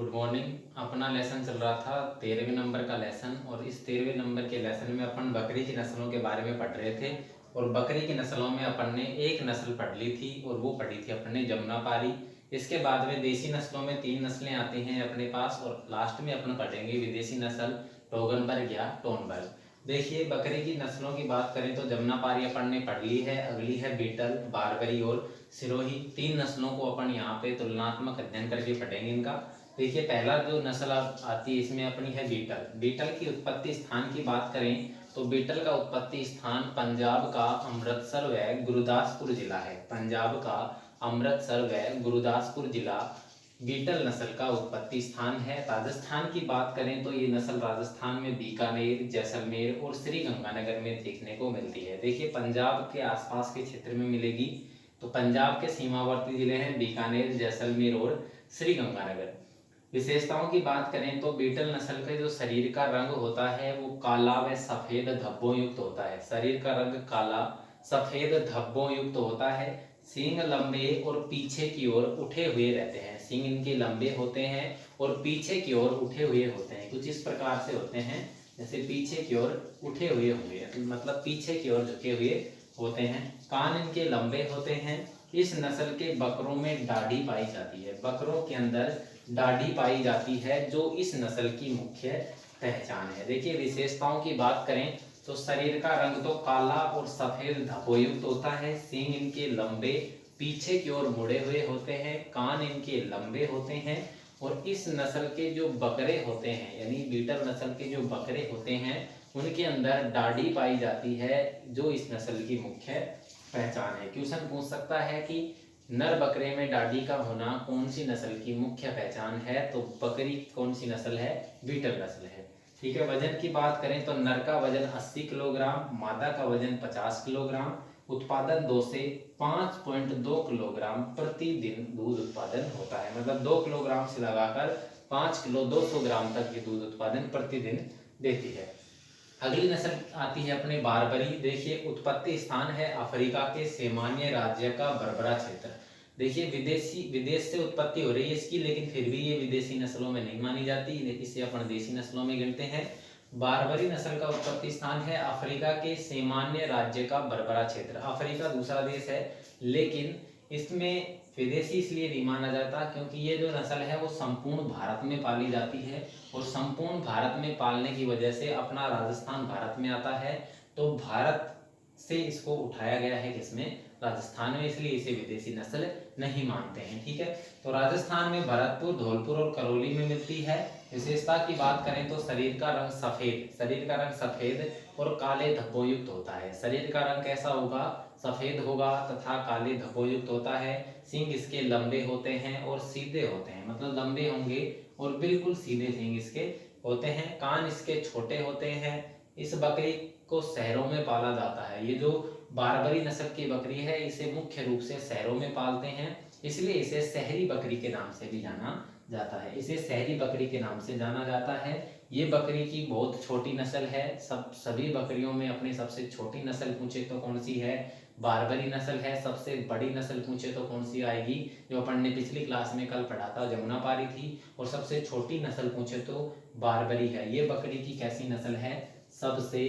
Good morning. अपना lesson चल रहा था 13वें नंबर का लेसन, और इस 13वें नंबर के लेसन में अपन बकरी की नस्लों के बारे में पढ़ रहे थे। और बकरी की नस्लों में अपन ने एक नस्ल पढ़ ली थी, और वो पढ़ी थी अपन ने जमुनापारी। इसके बाद में देसी नस्लों में 3 नस्लें आती हैं अपने पास, और लास्ट में अपन पढ़ेंगे विदेशी नस्ल टोगनबर्ग या टोनबर्ग। देखिए, बकरी की नस्लों की बात करें तो जमुनापारी अपन ने पढ़ ली है, अगली है बीटल, बारबरी और सिरोही। 3 नस्लों को अपन यहाँ पे तुलनात्मक अध्ययन करके पढ़ेंगे इनका। देखिए, पहला जो नस्ल आती है इसमें अपनी है बीटल। बीटल की उत्पत्ति स्थान की बात करें तो बीटल का उत्पत्ति स्थान पंजाब का अमृतसर व गुरदासपुर जिला है। पंजाब का अमृतसर व गुरदासपुर जिला बीटल नस्ल का उत्पत्ति स्थान है। राजस्थान की बात करें तो ये नस्ल राजस्थान में बीकानेर, जैसलमेर और श्री गंगानगर में देखने को मिलती है। देखिए, पंजाब के आसपास के क्षेत्र में मिलेगी। तो पंजाब के सीमावर्ती जिले हैं बीकानेर, जैसलमेर और श्री गंगानगर। विशेषताओं की बात करें तो बीटल नस्ल के जो शरीर का रंग होता है वो काला व सफेद धब्बों युक्त होता है। शरीर का रंग काला सफेद धब्बों युक्त होता है। सींग लंबे और पीछे की ओर उठे हुए रहते हैं। सींग इनके लंबे होते हैं और पीछे की ओर उठे हुए होते हैं। कुछ इस प्रकार से होते हैं, जैसे पीछे की ओर उठे हुए होंगे, मतलब पीछे की ओर झुके हुए होते हैं। कान इनके लंबे होते हैं। इस नस्ल के बकरों में दाढ़ी पाई जाती है। बकरों के अंदर दाढ़ी पाई जाती है, जो इस नस्ल की मुख्य पहचान है। देखिए, विशेषताओं की बात करें तो शरीर का रंग तो काला और सफेद धब्बों युक्त होता है। सींग इनके लंबे पीछे की ओर मुड़े हुए होते हैं। कान इनके लंबे होते हैं। और इस नस्ल के जो बकरे होते हैं, यानी बीटल नस्ल के जो बकरे होते हैं, उनके अंदर दाढ़ी पाई जाती है, जो इस नस्ल की मुख्य पहचान है। क्वेश्चन पूछ सकता है कि नर बकरे में दाढ़ी का होना कौन सी नस्ल की मुख्य पहचान है? तो बकरी कौन सी नस्ल है? बीटल नस्ल है। ठीक है। वजन की बात करें तो नर का वजन 80 किलोग्राम, मादा का वजन 50 किलोग्राम। उत्पादन 2 से 5.2 किलोग्राम प्रतिदिन दूध उत्पादन होता है। मतलब 2 किलोग्राम से लगाकर 5 किलो 200 ग्राम तक ये दूध उत्पादन प्रतिदिन देती है। अगली नस्ल आती है अपने बारबरी। देखिए, उत्पत्ति स्थान है अफ्रीका के सेमान्य राज्य का बरबरा क्षेत्र। देखिए, विदेश से उत्पत्ति हो रही है इसकी, लेकिन फिर भी ये विदेशी नस्लों में नहीं मानी जाती, इसे अपन देसी नस्लों में गिनते हैं। बारबरी नस्ल का उत्पत्ति स्थान है अफ्रीका के सेमान्य राज्य का बरबरा क्षेत्र। अफ्रीका दूसरा देश है, लेकिन इसमें विदेशी इसलिए नहीं माना जाता क्योंकि ये जो नस्ल है वो संपूर्ण भारत में पाली जाती है, और संपूर्ण भारत में पालने की वजह से अपना राजस्थान भारत में आता है। तो भारत से इसको उठाया गया है किसमें? राजस्थान में, इसलिए इसे विदेशी नस्ल नहीं मानते हैं। ठीक है। तो राजस्थान में भरतपुर, धौलपुर और करौली में मिलती है। विशेषता की बात करें तो शरीर का रंग सफेद और काले धब्बों युक्त होता है। शरीर का रंग कैसा होगा? सफेद होगा तथा काले धब्बों युक्त होता है। सींग इसके लंबे होते हैं और सीधे होते हैं, मतलब लंबे होंगे और बिल्कुल सीधे सींग इसके होते हैं। कान इसके छोटे होते हैं। इस बकरी को शहरों में पाला जाता है। ये जो बारबरी नस्ल की बकरी है, इसे मुख्य रूप से शहरों में पालते हैं, इसलिए इसे शहरी बकरी के नाम से भी जाना जाता है। इसे शहरी बकरी के नाम से जाना जाता है। ये बकरी की बहुत छोटी नस्ल है। सभी बकरियों में अपनी सबसे छोटी नस्ल पूछे तो कौन सी है? बारबरी नस्ल है। सबसे बड़ी नस्ल पूछे तो कौन सी आएगी? जो अपन ने पिछली क्लास में कल पढ़ा था, जमुनापारी थी। और सबसे छोटी नस्ल पूछे तो बारबरी है। ये बकरी की कैसी नस्ल है? सबसे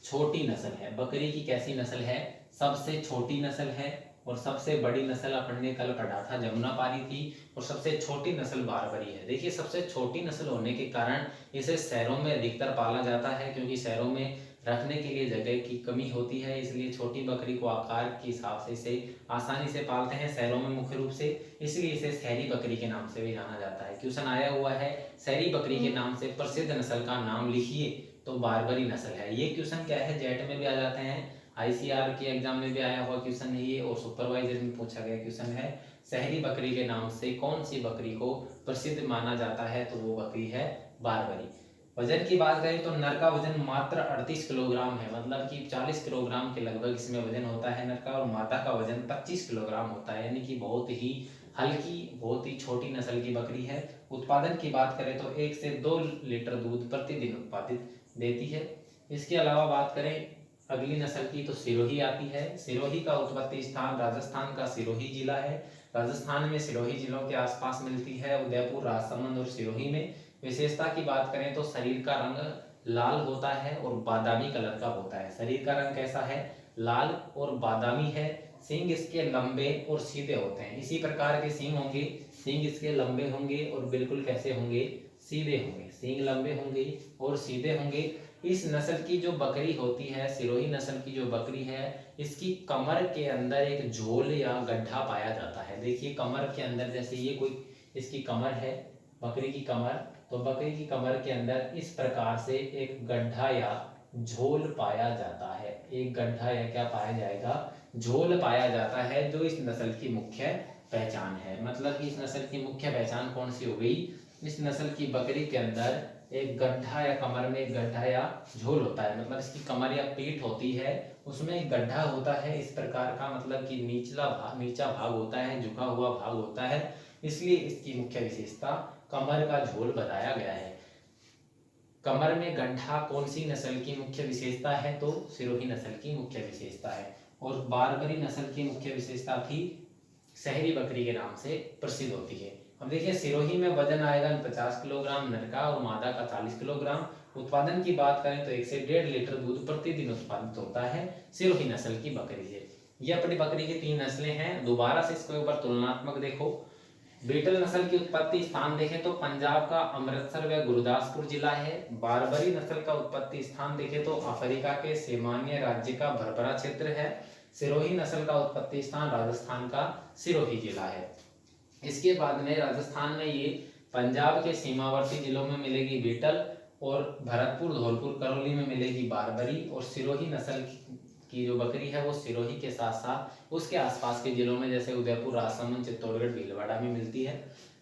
छोटी नस्ल है। बकरी की कैसी नस्ल है? सबसे छोटी नस्ल है। और सबसे बड़ी नस्ल अपन ने कल पढ़ा था जमुनापारी थी, और सबसे छोटी नस्ल बारबरी है। देखिए, सबसे छोटी नस्ल होने के कारण इसे शहरों में अधिकतर पाला जाता है, क्योंकि शहरों में रखने के लिए जगह की कमी होती है, इसलिए छोटी बकरी को आकार के हिसाब से इसे आसानी से पालते हैं शहरों में मुख्य रूप से, इसलिए इसे शहरी बकरी के नाम से भी जाना जाता है। क्वेश्चन आया हुआ है, शहरी बकरी के नाम से प्रसिद्ध नस्ल का नाम लिखिए, तो बारबरी नस्ल है। ये क्वेश्चन क्या है, जेट में भी आ जाते हैं, आईसीआर के एग्जाम में भी आया हुआ क्वेश्चन है ये, और सुपरवाइजर में पूछा गया क्वेश्चन है। शहरी बकरी के नाम से कौन सी बकरी को प्रसिद्ध माना जाता है? तो वो बकरी है बारबरी। वजन की बात करें तो नर का वजन मात्र 38 किलोग्राम है, मतलब कि 40 किलोग्राम के लगभग इसमें वजन होता है नर का, और मादा का वजन 25 किलोग्राम होता है, यानी कि बहुत ही हल्की, बहुत ही छोटी नस्ल की बकरी है। उत्पादन की बात करें तो 1 से 2 लीटर दूध प्रतिदिन उत्पादित देती है। इसके अलावा बात करें अगली नस्ल की तो सिरोही आती है। सिरोही का उत्पत्ति स्थान राजस्थान का सिरोही जिला है। राजस्थान में सिरोही जिलों के आसपास मिलती है, उदयपुर, राजसमंद और सिरोही में। विशेषता की बात करें तो शरीर का रंग लाल होता है और बादामी कलर का होता है। शरीर का रंग कैसा है? लाल और बादामी है। सींग इसके लंबे और सीधे होते हैं। इसी प्रकार के सींग होंगे। सींग इसके लंबे होंगे और बिल्कुल कैसे होंगे? सीधे होंगे। सींग लंबे होंगे और सीधे होंगे। इस नस्ल की जो बकरी होती है, सिरोही नस्ल की जो बकरी है, इसकी कमर के अंदर एक झोल या गड्ढा पाया जाता है। देखिए कमर के अंदर, जैसे ये कोई इसकी कमर है, बकरी की कमर, तो बकरी की कमर के अंदर इस प्रकार से एक गड्ढा या झोल पाया जाता है। एक गड्ढा या क्या पाया जाएगा? झोल पाया जाता है, जो इस नस्ल की मुख्य पहचान है। मतलब कि इस नस्ल की मुख्य पहचान कौन सी हो गई? इस नस्ल की बकरी के अंदर एक गड्ढा या कमर में एक गड्ढा या झोल होता है। मतलब इसकी कमर या पीठ होती है, उसमें एक गड्ढा होता है इस प्रकार का, मतलब कि नीचा भाग होता है, झुका हुआ भाग होता है। इसलिए इसकी मुख्य विशेषता कमर का झोल बताया गया है। कमर में गड्ढा कौन सी नस्ल की मुख्य विशेषता है? तो सिरोही नस्ल की मुख्य विशेषता है। और बारबरी नस्ल की मुख्य विशेषता थी शहरी बकरी के नाम से प्रसिद्ध होती है। अब देखिए सिरोही में वजन आएगा 50 किलोग्राम, नर का और मादा का 40 किलोग्राम। उत्पादन की बात करें तो 1 से 1.5 लीटर दूध प्रतिदिन उत्पादित होता है सिरोही नस्ल की बकरी से। ये अपनी बकरी की 3 नस्लें हैं। दोबारा से इसके ऊपर तुलनात्मक देखो। बीटल नस्ल की उत्पत्ति स्थान देखें तो पंजाब का अमृतसर व गुरदासपुर जिला है। बारबरी नस्ल का उत्पत्ति स्थान देखें तो अफ्रीका के सेमान्य राज्य का भरभरा क्षेत्र है। सिरोही नस्ल का उत्पत्ति स्थान राजस्थान का सिरोही जिला है। इसके बाद में राजस्थान में ये पंजाब के सीमावर्ती जिलों में मिलेगी बीटल, और भरतपुर, धौलपुर, करौली में मिलेगी बारबरी। और सिरोही नस्ल की जो बकरी है वो सिरोही के साथ साथ उसके आसपास के जिलों में जैसे उदयपुर, राजसमंद, चित्तौड़गढ़, भीलवाड़ा में मिलती है।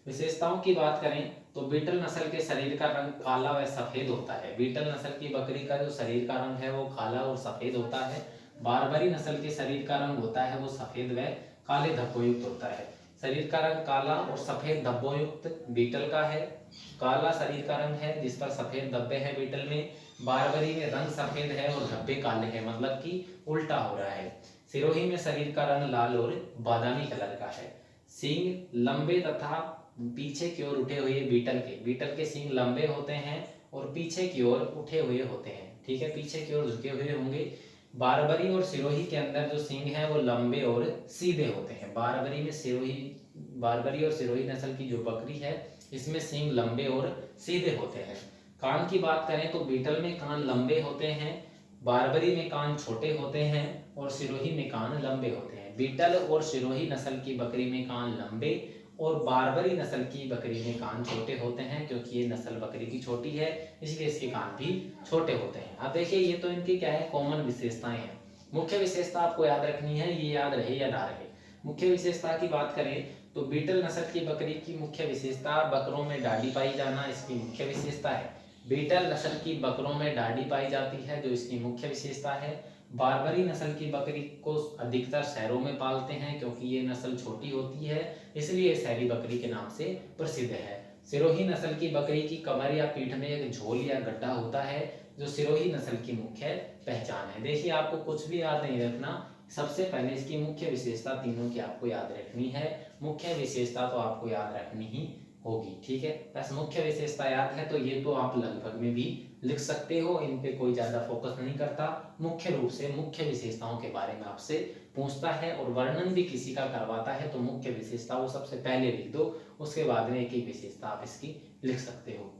विशेषताओं की बात करें तो बीटल नस्ल के शरीर का रंग काला व सफेद होता है। बीटल नस्ल की बकरी का जो शरीर का रंग है वो काला और सफेद होता है। बारबरी नस्ल के शरीर का रंग होता है वो सफेद व काले धब्बों युक्त होता है। शरीर का रंग काला और सफेद धब्बों युक्त बीटल का है। काला शरीर का रंग है जिस पर सफेद धब्बे हैं बीटल में। बारबरी में रंग सफेद है और धब्बे काले हैं, मतलब कि उल्टा हो रहा है। सिरोही में शरीर का रंग लाल और बादामी कलर का है। सींग लंबे तथा पीछे की ओर उठे हुए बीटल के सींग लंबे होते हैं और पीछे की ओर उठे हुए होते हैं। ठीक है, पीछे की ओर झुके हुए होंगे। बारबरी और सिरोही के अंदर जो सींग है वो लंबे और सीधे होते हैं। बारबरी और सिरोही नस्ल की जो बकरी है इसमें सींग लंबे और सीधे होते हैं। कान की बात करें तो बीटल में कान लंबे होते हैं, बारबरी में कान छोटे होते हैं और सिरोही में कान लंबे होते हैं। बीटल और सिरोही नस्ल की बकरी में कान लंबे और बारबरी नस्ल की बकरी में कान छोटे होते हैं, क्योंकि ये नस्ल बकरी की छोटी है इसलिए इसके कान भी छोटे होते हैं। अब देखिए ये तो इनकी क्या है, कॉमन विशेषताएं हैं। मुख्य विशेषता आपको याद रखनी है, ये याद रहे या ना रहे। मुख्य विशेषता की बात करें तो बीटल नस्ल की बकरी की मुख्य विशेषता बकरों में डाढ़ी पाई जाना इसकी मुख्य विशेषता है। बीटल नस्ल की बकरों में डाढ़ी पाई जाती है जो इसकी मुख्य विशेषता है। बारबरी नस्ल की बकरी को अधिकतर शहरों में पालते हैं क्योंकि ये नस्ल छोटी होती है, इसलिए शहरी बकरी के नाम से प्रसिद्ध है। सिरोही नस्ल की बकरी की कमर या पीठ में एक झोल या गड्ढा होता है जो सिरोही नस्ल की मुख्य पहचान है। देखिए आपको कुछ भी याद नहीं रखना, सबसे पहले इसकी मुख्य विशेषता तीनों की आपको याद रखनी है। मुख्य विशेषता तो आपको याद रखनी ही होगी, ठीक है। बस मुख्य विशेषता याद है तो ये तो आप लगभग में भी लिख सकते हो, इन पे कोई ज्यादा फोकस नहीं करता। मुख्य रूप से मुख्य विशेषताओं के बारे में आपसे पूछता है और वर्णन भी किसी का करवाता है तो मुख्य विशेषता वो सबसे पहले लिख दो, उसके बाद में एक एक विशेषता आप इसकी लिख सकते हो।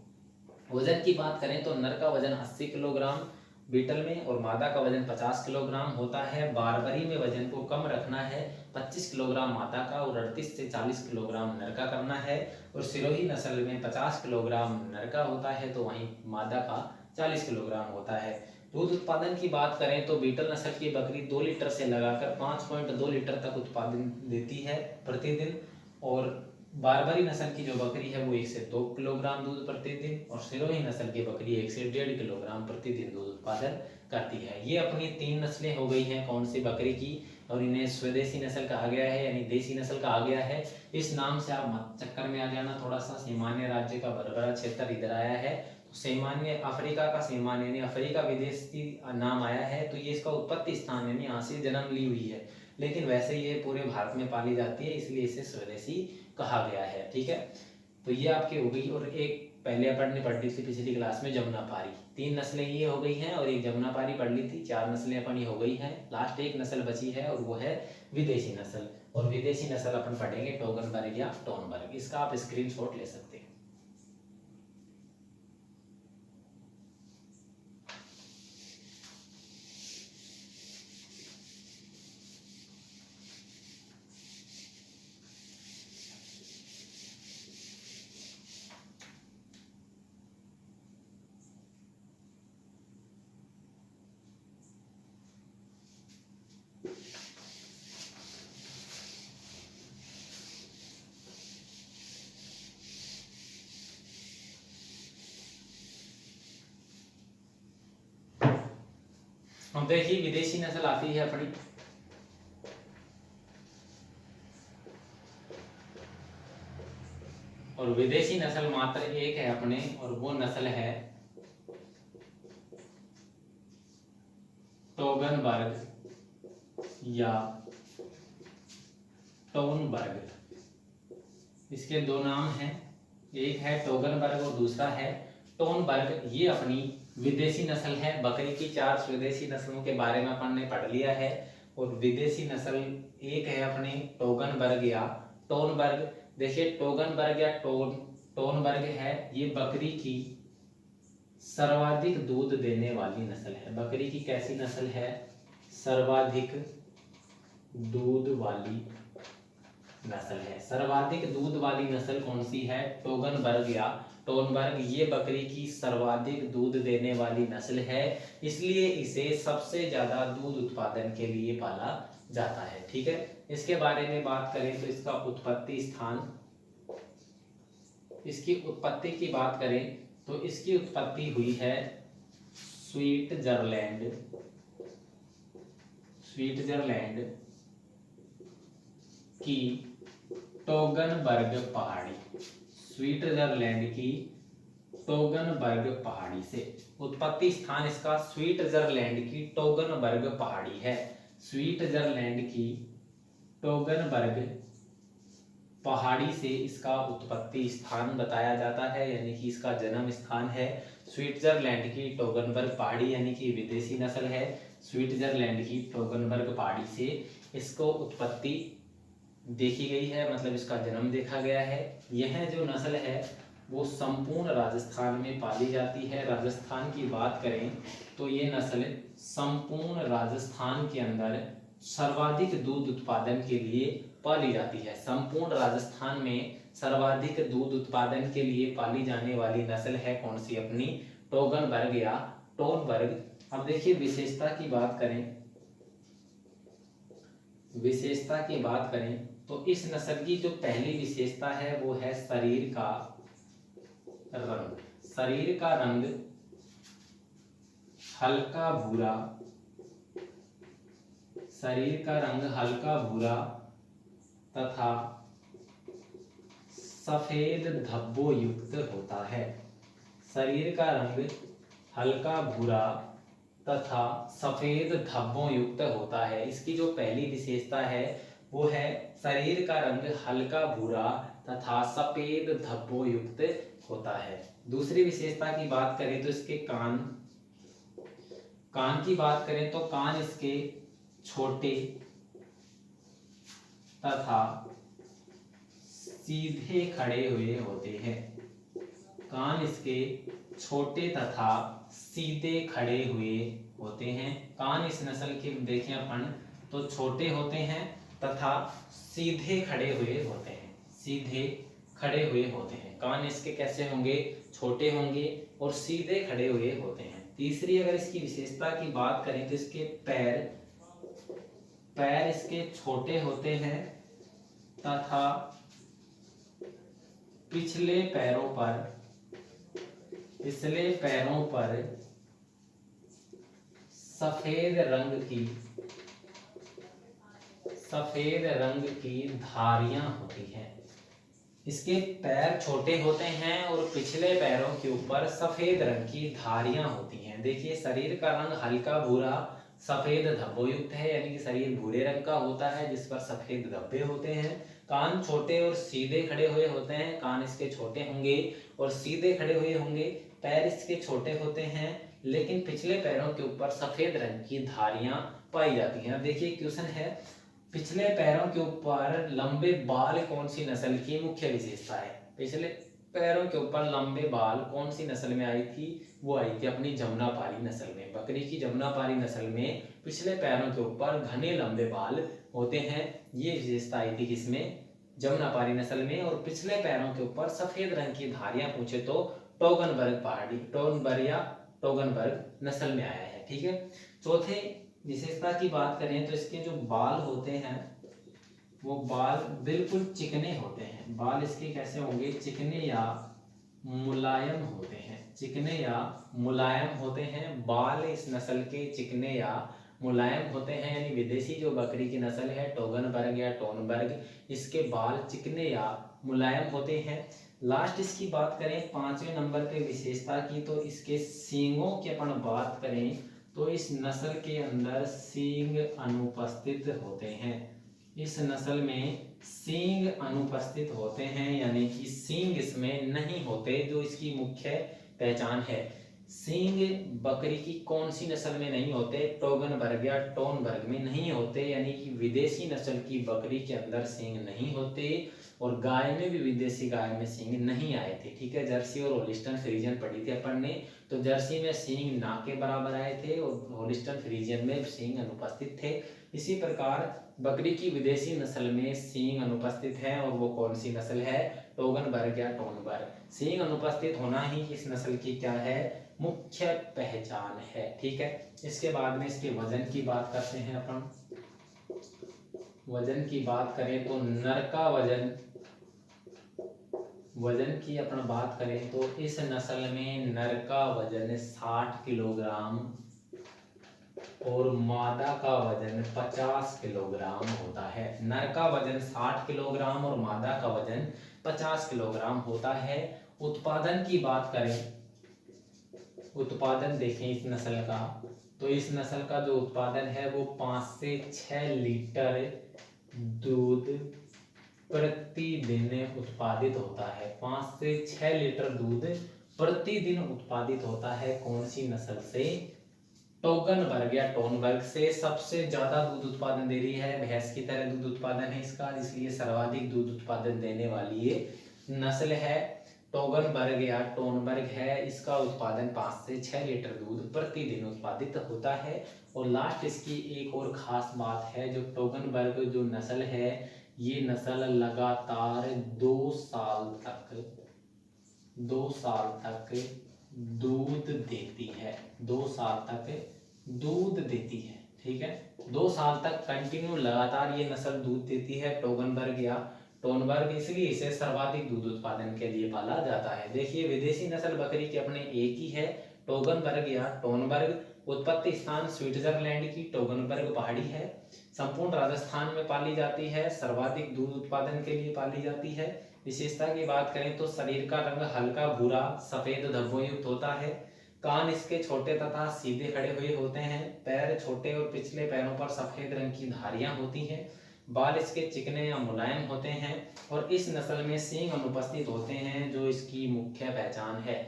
वजन की बात करें तो नर का वजन 80 किलोग्राम बीटल में और मादा का वजन 50 किलोग्राम होता है। बारबरी में वजन को कम रखना है, 25 किलोग्राम मादा का और 38 से 40 किलोग्राम नर का करना है। और सिरोही नस्ल में 50 किलोग्राम नर का होता है तो वहीं मादा का 40 किलोग्राम होता है। दूध उत्पादन की बात करें तो बीटल नस्ल की बकरी 2 लीटर से लगाकर 5.2 लीटर तक उत्पादन देती है प्रतिदिन, और बारबरी नस्ल की जो बकरी है वो 1 से 2 किलोग्राम दूध प्रतिदिन, और सिरोही नस्ल की बकरी 1 से 1.5 किलोग्राम प्रतिदिन दूध उत्पादन करती है। ये अपनी 3 नस्लें हो गई हैं कौन सी बकरी की, और इन्हें स्वदेशी नस्ल कहा गया है यानी देसी नस्ल कहा गया है। इस नाम से आप मत चक्कर में आ जाना थोड़ा सा। सेमान्य राज्य का भरभरा क्षेत्र इधर आया है, तो सेमान्य अफ्रीका का सेमान्य यानी अफ्रीका विदेशी नाम आया है, तो ये इसका उत्पत्ति स्थान यानी यहाँ से जन्म ली हुई है। लेकिन वैसे ये पूरे भारत में पाली जाती है, इसलिए इसे स्वदेशी कहा गया है। ठीक है, तो ये आपकी हो गई। और एक पहले अपन ने पढ़ ली थी पिछली क्लास में जमुनापारी, 3 नस्लें ये हो गई हैं, और एक जमुनापारी पढ़ ली थी, 4 नस्लें अपन ये हो गई हैं। लास्ट एक नस्ल बची है और वो है विदेशी नस्ल। और विदेशी नस्ल अपन पढ़ेंगे टोगनबर्ग या टोनबर्ग। इसका आप स्क्रीनशॉट ले सकते हैं। अब देखिए विदेशी नस्ल आती है अपनी, और विदेशी नस्ल मात्र एक है अपने, और वो नस्ल है टोगनबर्ग या टोनबर्ग। इसके 2 नाम हैं, एक है टोगनबर्ग और दूसरा है टोनबर्ग। ये अपनी विदेशी नस्ल है। बकरी की 4 स्वदेशी नस्लों के बारे में अपन ने पढ़ लिया है, और विदेशी नस्ल एक है अपने टोगनबर्ग या टोनबर्ग। देखिए टोगनबर्ग या टोनबर्ग है, ये बकरी की सर्वाधिक दूध देने वाली नस्ल है। बकरी की कैसी नस्ल है? सर्वाधिक दूध वाली नस्ल है। सर्वाधिक दूध वाली नस्ल कौन सी है? टोगनबर्ग या टोनबर्ग। ये बकरी की सर्वाधिक दूध देने वाली नस्ल है, इसलिए इसे सबसे ज्यादा दूध उत्पादन के लिए पाला जाता है। ठीक है, इसके बारे में बात करें तो इसका उत्पत्ति स्थान, इसकी उत्पत्ति की बात करें तो इसकी उत्पत्ति हुई है स्विट्जरलैंड की टोगनबर्ग पहाड़ी। स्विट्जरलैंड की टोगनबर्ग पहाड़ी से उत्पत्ति स्थान इसका स्विट्जरलैंड की टोगनबर्ग पहाड़ी है। स्विट्जरलैंड की टोगनबर्ग पहाड़ी से इसका उत्पत्ति स्थान बताया जाता है, यानी कि इसका जन्म स्थान है स्विट्जरलैंड की टोगनबर्ग पहाड़ी, यानी कि विदेशी नस्ल है। स्विट्जरलैंड की टोगनबर्ग पहाड़ी से इसको उत्पत्ति देखी गई है, मतलब इसका जन्म देखा गया है। यह जो नस्ल है वो संपूर्ण राजस्थान में पाली जाती है। राजस्थान की बात करें तो ये नस्ल संपूर्ण राजस्थान के अंदर सर्वाधिक दूध उत्पादन के लिए पाली जाती है। संपूर्ण राजस्थान में सर्वाधिक दूध उत्पादन के लिए पाली जाने वाली नस्ल है कौन सी? अपनी टोगनबर्ग या टोनबर्ग। अब देखिए विशेषता की बात करें तो इस नस्ल की जो पहली विशेषता है वो है शरीर का रंग। शरीर का रंग हल्का भूरा, शरीर का रंग हल्का भूरा तथा सफेद धब्बों युक्त होता है। शरीर का रंग हल्का भूरा तथा सफेद धब्बों युक्त होता है। इसकी जो पहली विशेषता है वो है शरीर का रंग हल्का भूरा तथा सफेद धब्बों युक्त होता है। दूसरी विशेषता की बात करें तो इसके कान की बात करें तो कान इसके छोटे तथा सीधे खड़े हुए होते हैं। कान इसके छोटे तथा सीधे खड़े हुए होते हैं। कान इस नस्ल के देखें अपन तो छोटे होते हैं तथा सीधे खड़े हुए होते हैं। सीधे खड़े हुए होते हैं। कान इसके कैसे होंगे? छोटे होंगे और सीधे खड़े हुए होते हैं। तीसरी अगर इसकी विशेषता की बात करें तो इसके पैर इसके छोटे होते हैं तथा पिछले पैरों पर सफेद रंग की धारियां होती हैं। इसके पैर छोटे होते हैं और पिछले पैरों के ऊपर सफेद रंग की धारियां होती हैं। देखिए शरीर का रंग हल्का भूरा सफेद धब्बों युक्त है, यानी कि शरीर भूरे रंग का होता है जिस पर सफेद धब्बे होते हैं। कान छोटे और सीधे खड़े हुए होते हैं, कान इसके छोटे होंगे और सीधे खड़े हुए होंगे। पैर इसके छोटे होते हैं लेकिन पिछले पैरों के ऊपर सफेद रंग की धारियां पाई जाती हैं। अब देखिए क्वेश्चन है, पिछले पैरों के ऊपर लंबे बाल कौन सी नस्ल की मुख्य विशेषता है? पिछले पैरों के ऊपर लंबे बाल कौन सी नस्ल में आई थी? वो आई थी अपनी जमुनापारी नस्ल में। बकरी की जमुनापारी नस्ल में पिछले पैरों के ऊपर घने लंबे बाल होते हैं। ये विशेषता आई थी किसमें? जमुनापारी नस्ल में। और पिछले पैरों के ऊपर सफेद रंग की धारियां पूछे तो टोगनबर्ग पहाड़ी, टोगनबर्ग या टोगनबर्ग नस्ल में आया है। ठीक है। चौथे विशेषता की बात करें तो इसके जो बाल होते हैं वो बाल बिल्कुल चिकने होते हैं। बाल इसके कैसे होंगे? चिकने या मुलायम होते हैं। चिकने या मुलायम होते हैं बाल इस नस्ल के, चिकने या मुलायम होते हैं। यानी विदेशी जो बकरी की नस्ल है टोगनबर्ग या टोनबर्ग, इसके बाल चिकने या मुलायम होते हैं। लास्ट इसकी बात करें 5वें नंबर पे विशेषता की, तो इसके सींगों की अपन बात करें तो इस नस्ल के अंदर सींग अनुपस्थित होते हैं। इस नस्ल में सींग अनुपस्थित होते हैं, यानी कि सींग इसमें नहीं होते, जो इसकी मुख्य पहचान है। सींग बकरी की कौन सी नस्ल में नहीं होते? टोगनबर्ग या टोनबर्ग में नहीं होते, यानी कि विदेशी नस्ल की बकरी के अंदर सींग नहीं होते। और गाय में भी विदेशी गाय में सींग नहीं आए थे। ठीक है। जर्सी और होलिस्टन फ्रीजियन पढ़ी थी अपन ने, तो जर्सी में सींग ना के बराबर आए थे और होलिस्टन फ्रीजियन में सींग अनुपस्थित थे। इसी प्रकार बकरी की विदेशी नस्ल में सींग अनुपस्थित है, और वो कौन सी नस्ल है? टोगनबर्ग या टोनबर्ग। सींग अनुपस्थित होना ही इस नस्ल की क्या है? मुख्य पहचान है। ठीक है। इसके बाद में इसके वजन की बात करते हैं अपन। वजन की बात करें तो नर का वजन की अपन बात करें तो इस नस्ल में नर का वजन 60 किलोग्राम और मादा का वजन 50 किलोग्राम होता है। नर का वजन 60 किलोग्राम और मादा का वजन 50 किलोग्राम होता है। उत्पादन की बात करें, उत्पादन देखें इस नस्ल का, तो इस नस्ल का जो उत्पादन है वो 5 से 6 लीटर दूध प्रतिदिन उत्पादित होता है। 5 से 6 लीटर दूध प्रतिदिन उत्पादित होता है। कौन सी नस्ल से? टोगनबर्ग या टोनबर्ग से। सबसे ज्यादा दूध उत्पादन दे रही है, भैंस की तरह दूध उत्पादन है इसका, इसलिए सर्वाधिक दूध उत्पादन देने वाली ये नस्ल है टोगनबर्ग या टोनबर्ग है। इसका उत्पादन 5 से 6 लीटर दूध प्रतिदिन उत्पादित होता है। और लास्ट इसकी एक और खास बात है, जो टोगनबर्ग जो नस्ल है ये नस्ल लगातार 2 साल तक दूध देती है। 2 साल तक दूध देती है। ठीक है। 2 साल तक कंटिन्यू लगातार ये नस्ल दूध देती है टोगनबर्ग या टोनबर्ग, इसलिए इसे सर्वाधिक दूध उत्पादन के लिए पाला जाता है। देखिए विदेशी नस्ल बकरी के अपने एक ही है, टोगनबर्ग या टोनबर्ग। उत्पत्ति स्थान स्विट्जरलैंड की टोगनबर्ग पहाड़ी है। संपूर्ण राजस्थान में पाली जाती है। सर्वाधिक दूध उत्पादन के लिए पाली जाती है। विशेषता की बात करें तो शरीर का रंग हल्का भूरा सफेद धब्बों युक्त होता है। कान इसके छोटे तथा सीधे खड़े हुए होते हैं। पैर छोटे और पिछले पैरों पर सफेद रंग की धारियां होती हैं। बाल इसके चिकने या मुलायम होते हैं। और इस नस्ल में सींग अनुपस्थित होते हैं, जो इसकी मुख्य पहचान है।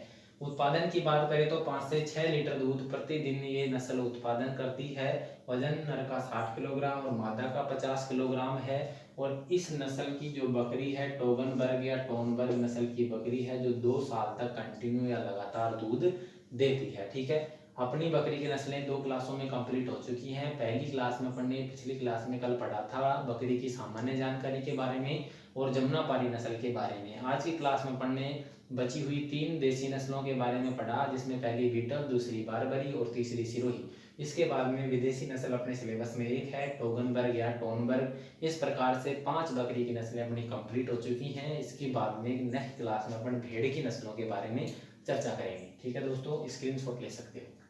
उत्पादन की बात करें तो 5 से 6 लीटर दूध प्रतिदिन ये नस्ल उत्पादन करती है। वजन नर का 60 किलोग्राम और मादा का 50 किलोग्राम है। और इस नस्ल की जो बकरी है टोगनबर्ग या टोनबर्ग नस्ल की बकरी है, जो 2 साल तक कंटिन्यू या लगातार दूध देती है। ठीक है। अपनी बकरी की नस्लें 2 क्लासों में कंप्लीट हो चुकी हैं। पहली क्लास में अपन ने पिछली क्लास में कल पढ़ा था बकरी की सामान्य जानकारी के बारे में और जमुनापारी नस्ल के बारे में। आज की क्लास में अपन ने बची हुई 3 देसी नस्लों के बारे में पढ़ा, जिसमें पहली बीटल, दूसरी बारबरी और तीसरी सिरोही। इसके बाद में विदेशी नस्ल अपने सिलेबस में एक है टोगनबर्ग या टोनबर्ग। इस प्रकार से 5 बकरी की नस्लें अपनी कंप्लीट हो चुकी हैं। इसके बाद में नेक्स्ट क्लास में अपन भेड़ की नस्लों के बारे में चर्चा करेंगे। ठीक है दोस्तों, स्क्रीनशॉट ले सकते हो।